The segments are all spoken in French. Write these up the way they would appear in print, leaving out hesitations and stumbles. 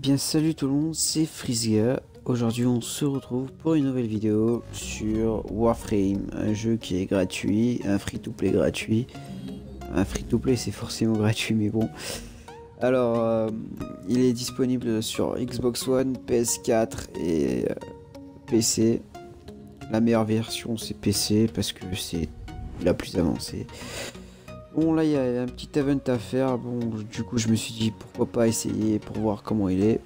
bien salut tout le monde, c'est Freesia. Aujourd'hui on se retrouve pour une nouvelle vidéo sur Warframe, un jeu qui est gratuit, un free-to-play gratuit. Un free-to-play c'est forcément gratuit mais bon. Alors il est disponible sur Xbox One, PS4 et PC. La meilleure version c'est PC parce que c'est la plus avancée. Bon là il y a un petit event à faire, bon du coup je me suis dit pourquoi pas essayer pour voir comment il est.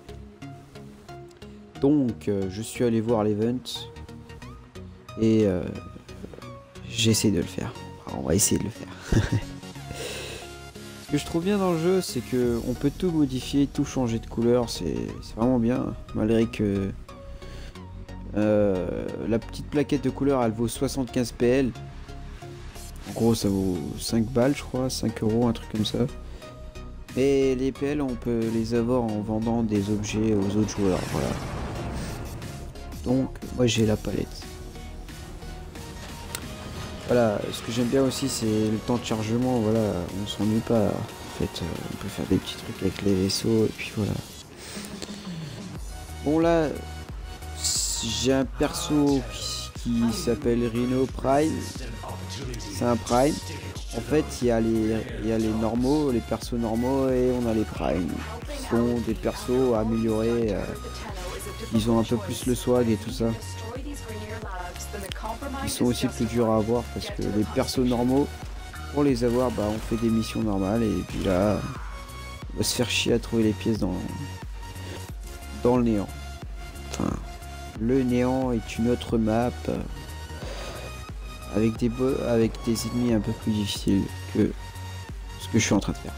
Donc je suis allé voir l'event et j'essaie de le faire. Enfin, on va essayer de le faire. Ce que je trouve bien dans le jeu c'est que on peut tout modifier, tout changer de couleur, c'est vraiment bien. Malgré que la petite plaquette de couleur elle vaut 75 PL. En gros ça vaut 5 balles je crois, 5 euros, un truc comme ça. Et les PL on peut les avoir en vendant des objets aux autres joueurs, voilà. Donc moi j'ai la palette. Voilà, ce que j'aime bien aussi c'est le temps de chargement, voilà, on s'ennuie pas. En fait on peut faire des petits trucs avec les vaisseaux et puis voilà. Bon là j'ai un perso qui s'appelle Rhino Prime. C'est un Prime. En fait il y a les normaux, les persos normaux et on a les Prime. Qui sont des persos améliorés. Ils ont un peu plus le swag et tout ça. Ils sont aussi plus durs à avoir parce que les persos normaux, pour les avoir, bah on fait des missions normales et puis là, on va se faire chier à trouver les pièces dans le néant. Enfin, le néant est une autre map avec des ennemis un peu plus difficiles que ce que je suis en train de faire.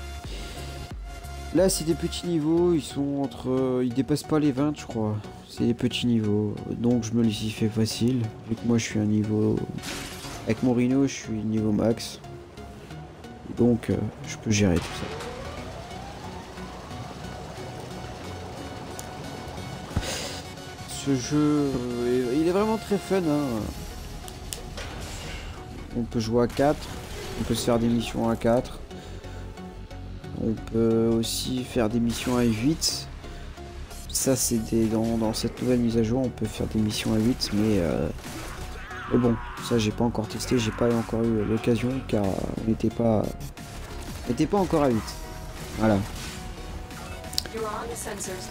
Là c'est des petits niveaux, ils dépassent pas les 20 je crois. C'est des petits niveaux, donc je me les y fais facile. Vu que moi je suis un niveau... Avec mon Rhino je suis niveau max. Donc je peux gérer tout ça. Ce jeu, il est vraiment très fun. Hein. On peut jouer à 4, on peut se faire des missions à 4. On peut aussi faire des missions à 8. Ça c'est dans cette nouvelle mise à jour on peut faire des missions à 8 mais bon ça j'ai pas encore testé, j'ai pas encore eu l'occasion car on n'était pas encore à 8. Voilà.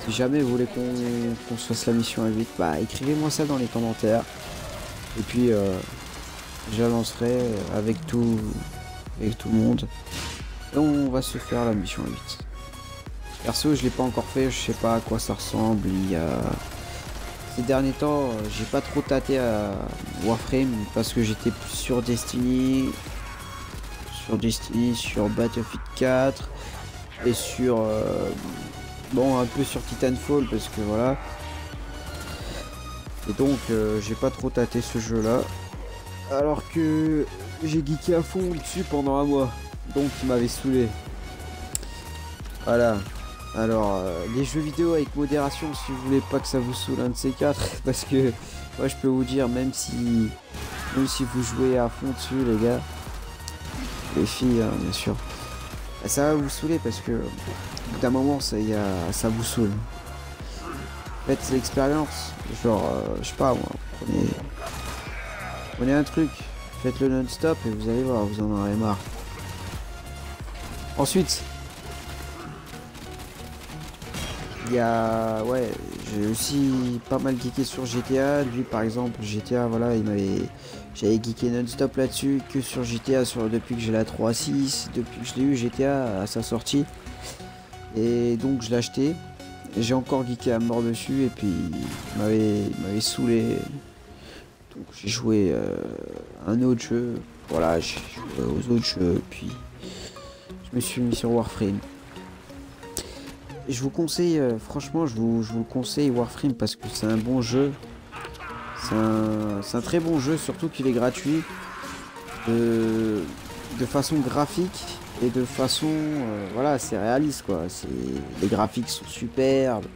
Si jamais vous voulez qu'on se fasse la mission à 8, bah écrivez moi ça dans les commentaires. Et puis j'avancerai avec tout le monde. Et on va se faire la mission à 8. Perso je l'ai pas encore fait, je sais pas à quoi ça ressemble. Ces derniers temps j'ai pas trop tâté à Warframe parce que j'étais plus sur Destiny, sur Battlefield 4 et sur bon un peu sur Titanfall parce que voilà. Et donc j'ai pas trop tâté ce jeu là. Alors que j'ai geeké à fond dessus pendant un mois. Donc il m'avait saoulé. Voilà. Alors, les jeux vidéo avec modération si vous voulez pas que ça vous saoule un de ces quatre, parce que moi je peux vous dire même si vous jouez à fond dessus les gars, les filles hein, bien sûr, bah, ça va vous saouler parce que au bout d'un moment ça vous saoule. En fait c'est l'expérience, genre je sais pas moi, prenez un truc, faites-le non-stop et vous allez voir, vous en aurez marre. Ensuite il y a, ouais, j'ai aussi pas mal geeké sur GTA. Lui par exemple GTA, voilà, j'avais geeké non-stop là-dessus, que sur GTA depuis que j'ai la 3.6, depuis que je l'ai eu GTA à sa sortie. Et donc je l'ai acheté. J'ai encore geeké à mort dessus et puis il m'avait saoulé. Donc j'ai joué un autre jeu. Voilà, j'ai joué aux autres jeux puis je me suis mis sur Warframe. Je vous conseille, franchement, je vous le conseille Warframe parce que c'est un bon jeu. C'est un très bon jeu, surtout qu'il est gratuit. De façon graphique et de façon... voilà, c'est réaliste quoi. Les graphiques sont superbes.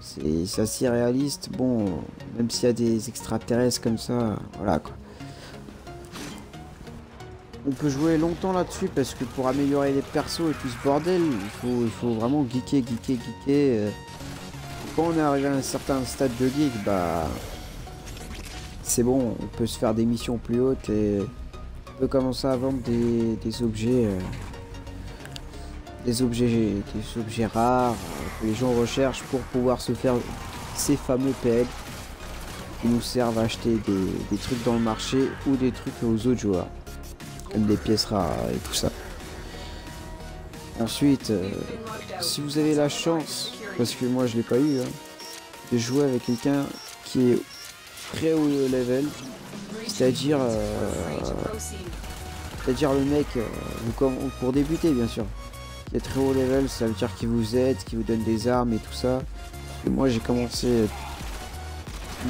C'est assez réaliste. Bon, même s'il y a des extraterrestres comme ça, voilà quoi. On peut jouer longtemps là-dessus parce que pour améliorer les persos et tout ce bordel, il faut vraiment geeker. quand on est arrivé à un certain stade de geek, bah c'est bon, on peut se faire des missions plus hautes et on peut commencer à vendre des objets, des objets rares que les gens recherchent pour pouvoir se faire ces fameux PL qui nous servent à acheter des trucs dans le marché ou des trucs aux autres joueurs, comme des pièces rares et tout ça. Ensuite, si vous avez la chance, parce que moi je l'ai pas eu, hein, de jouer avec quelqu'un qui est très haut level, c'est-à-dire le mec, pour débuter bien sûr, qui est très haut level, ça veut dire qu'il vous aide, qu'il vous donne des armes et tout ça. Et moi j'ai commencé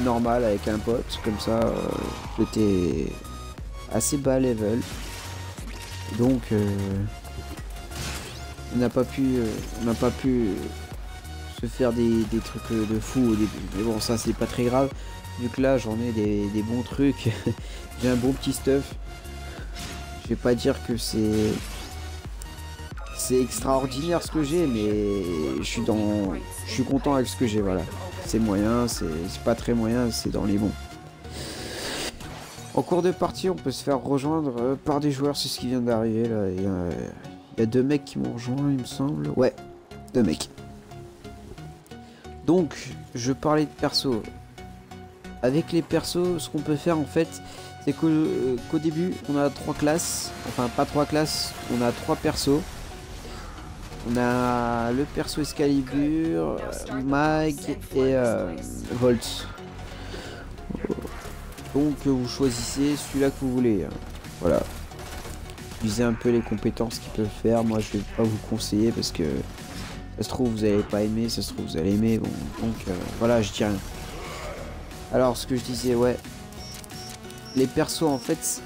normal avec un pote, comme ça, j'étais assez bas level, donc on n'a pas pu se faire des trucs de fou au début. Mais bon, ça c'est pas très grave, vu que là j'en ai des bons trucs, j'ai un bon petit stuff. Je vais pas dire que c'est extraordinaire ce que j'ai, mais je suis content avec ce que j'ai, voilà. C'est moyen, c'est pas très moyen, c'est dans les bons. En cours de partie, on peut se faire rejoindre par des joueurs, c'est ce qui vient d'arriver là. Il y a 2 mecs qui m'ont rejoint, il me semble. Ouais, 2 mecs. Donc, je parlais de perso. Avec les persos, ce qu'on peut faire en fait, c'est qu'au début, on a 3 classes. Enfin, pas 3 classes, on a 3 persos. On a le perso Excalibur, Mag et Volt. Donc vous choisissez celui-là que vous voulez. Voilà. Utilisez un peu les compétences qu'il peut faire. Moi je vais pas vous conseiller parce que ça se trouve vous allez pas aimer, ça se trouve vous allez aimer. Bon, donc voilà, je dis rien. Alors ce que je disais, ouais. Les persos en fait,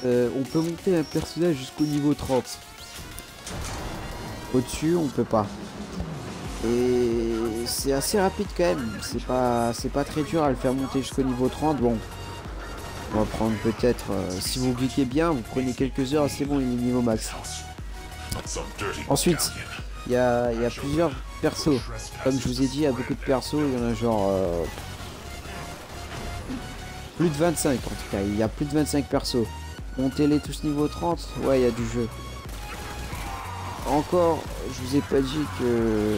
on peut monter un personnage jusqu'au niveau 30. Au-dessus, on peut pas. Et c'est assez rapide quand même. C'est pas très dur à le faire monter jusqu'au niveau 30. Bon, on va prendre peut-être. Si vous cliquez bien, vous prenez quelques heures, c'est bon, il est niveau max. Ensuite, il y a plusieurs persos. Comme je vous ai dit, il y a beaucoup de persos. Il y en a genre plus de 25 en tout cas. Il y a plus de 25 persos. Montez-les tous niveau 30. Ouais, il y a du jeu. Encore, je vous ai pas dit que...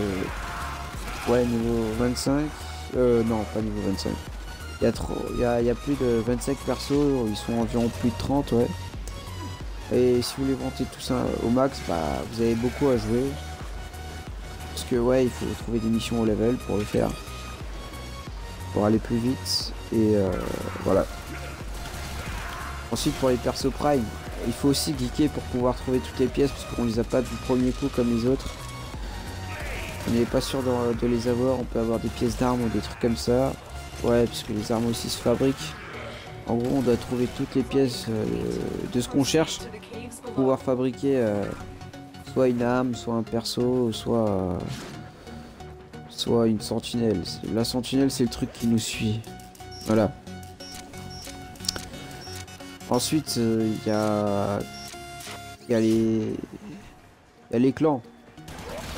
Ouais, niveau 25... non, pas niveau 25. Il y a plus de 25 persos, ils sont environ plus de 30, ouais. Et si vous voulez monter tout ça au max, bah, vous avez beaucoup à jouer. Parce que, ouais, il faut trouver des missions au level pour le faire. Pour aller plus vite. Et voilà. Ensuite, pour les persos prime, il faut aussi geeker pour pouvoir trouver toutes les pièces parce qu'on les a pas du premier coup comme les autres. On n'est pas sûr de les avoir, on peut avoir des pièces d'armes ou des trucs comme ça. Ouais, puisque les armes aussi se fabriquent. En gros, on doit trouver toutes les pièces de ce qu'on cherche pour pouvoir fabriquer soit une arme, soit un perso, soit une sentinelle. La sentinelle, c'est le truc qui nous suit. Voilà. Ensuite, il y a les clans.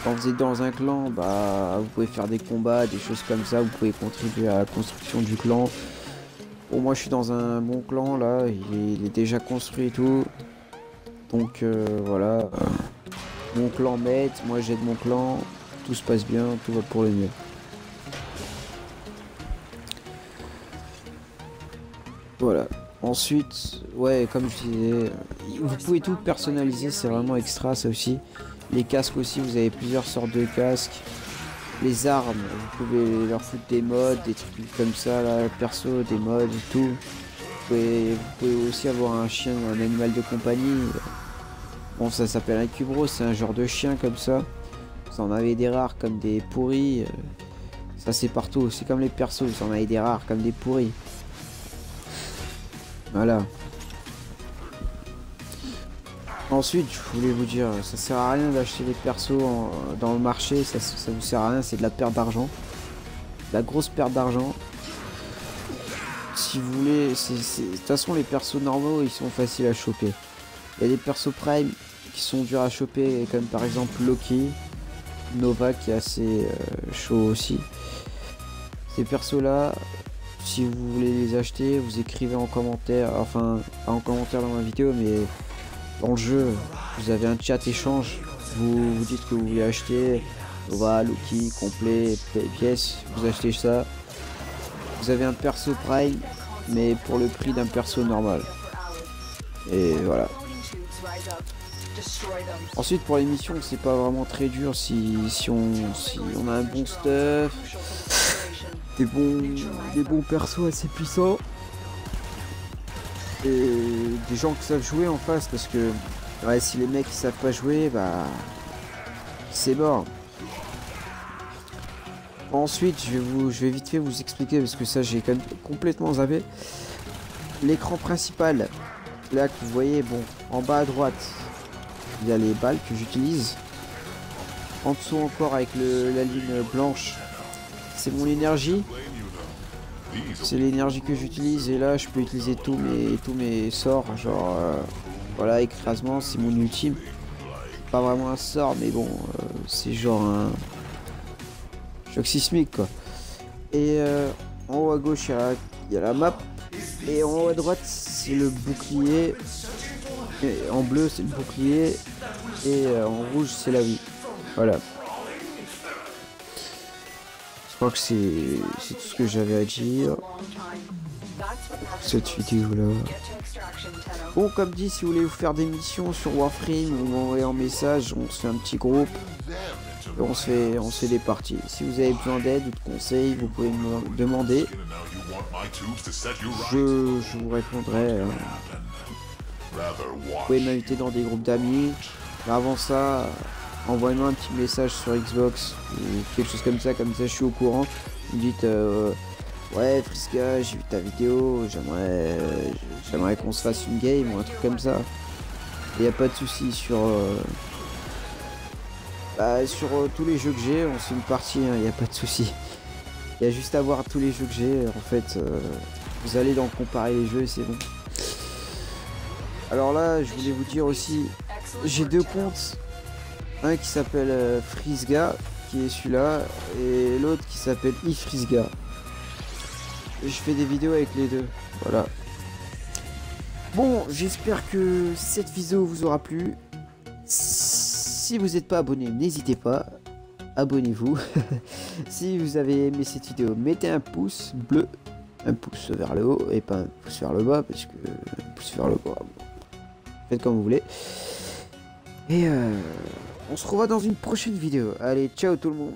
Quand vous êtes dans un clan, bah, vous pouvez faire des combats, des choses comme ça. Vous pouvez contribuer à la construction du clan. Bon, moi, je suis dans un bon clan, là. Il est déjà construit et tout. Donc, voilà. Mon clan m'aide, moi j'aide mon clan. Tout se passe bien, tout va pour le mieux. Voilà. Ensuite, ouais, comme je disais, vous pouvez tout personnaliser, c'est vraiment extra ça aussi. Les casques aussi, vous avez plusieurs sortes de casques. Les armes, vous pouvez leur foutre des modes, des trucs comme ça, là, perso, des modes et tout. Vous pouvez aussi avoir un chien, un animal de compagnie. Bon, ça s'appelle un cubro, c'est un genre de chien comme ça. Vous en avez des rares comme des pourris. Ça c'est partout, c'est comme les persos, vous en avez des rares comme des pourris. Voilà. Ensuite, je voulais vous dire, ça sert à rien d'acheter des persos dans le marché, ça vous sert à rien, c'est de la perte d'argent. La grosse perte d'argent. Si vous voulez, de toute façon les persos normaux, ils sont faciles à choper. Il y a des persos prime qui sont durs à choper, comme par exemple Loki, Nova qui est assez chaud aussi. Ces persos là, si vous voulez les acheter, vous écrivez en commentaire, enfin pas en commentaire dans ma vidéo, mais dans le jeu, vous avez un chat échange, vous dites que vous voulez acheter Nova, Loki, complet, pièces, vous achetez ça. Vous avez un perso Prime, mais pour le prix d'un perso normal. Et voilà. Ensuite pour les missions, c'est pas vraiment très dur si on a un bon stuff, des bons persos assez puissants et des gens qui savent jouer en face, parce que ouais, si les mecs ils savent pas jouer, bah c'est mort. Ensuite je vais vite fait vous expliquer, parce que ça j'ai quand même complètement zappé. L'écran principal, là que vous voyez, bon, en bas à droite il y a les balles que j'utilise. En dessous encore avec la ligne blanche, c'est mon énergie. C'est l'énergie que j'utilise, et là je peux utiliser tous mes sorts, genre voilà, écrasement, c'est mon ultime. Pas vraiment un sort, mais bon, c'est genre un choc sismique quoi. Et en haut à gauche il y a la map, et en haut à droite c'est le bouclier, et en bleu c'est le bouclier, et en rouge c'est la vie. Voilà. Je crois que c'est tout ce que j'avais à dire cette vidéo là. Bon, comme dit, si vous voulez vous faire des missions sur Warframe, vous m'envoyez un message, on se fait un petit groupe et on se fait des parties. Si vous avez besoin d'aide ou de conseils, vous pouvez me demander, je vous répondrai. Vous pouvez m'inviter dans des groupes d'amis, mais avant ça, envoyez-moi un petit message sur Xbox ou quelque chose comme ça je suis au courant. Vous me dites ouais Friska, j'ai vu ta vidéo, j'aimerais qu'on se fasse une game ou un truc comme ça. Il n'y a pas de souci sur tous les jeux que j'ai, on se fait une partie, il n'y a pas de souci. Il y a juste à voir tous les jeux que j'ai, en fait vous allez dans comparer les jeux et c'est bon. Alors là, je voulais vous dire aussi, j'ai 2 comptes. Un qui s'appelle Frisga, qui est celui-là, et l'autre qui s'appelle iFrisga. Et je fais des vidéos avec les deux, voilà. Bon, j'espère que cette vidéo vous aura plu. Si vous n'êtes pas abonné, n'hésitez pas, abonnez-vous. Si vous avez aimé cette vidéo, mettez un pouce bleu, un pouce vers le haut et pas un pouce vers le bas, parce que un pouce vers le bas, faites comme vous voulez. Et on se revoit dans une prochaine vidéo. Allez, ciao tout le monde.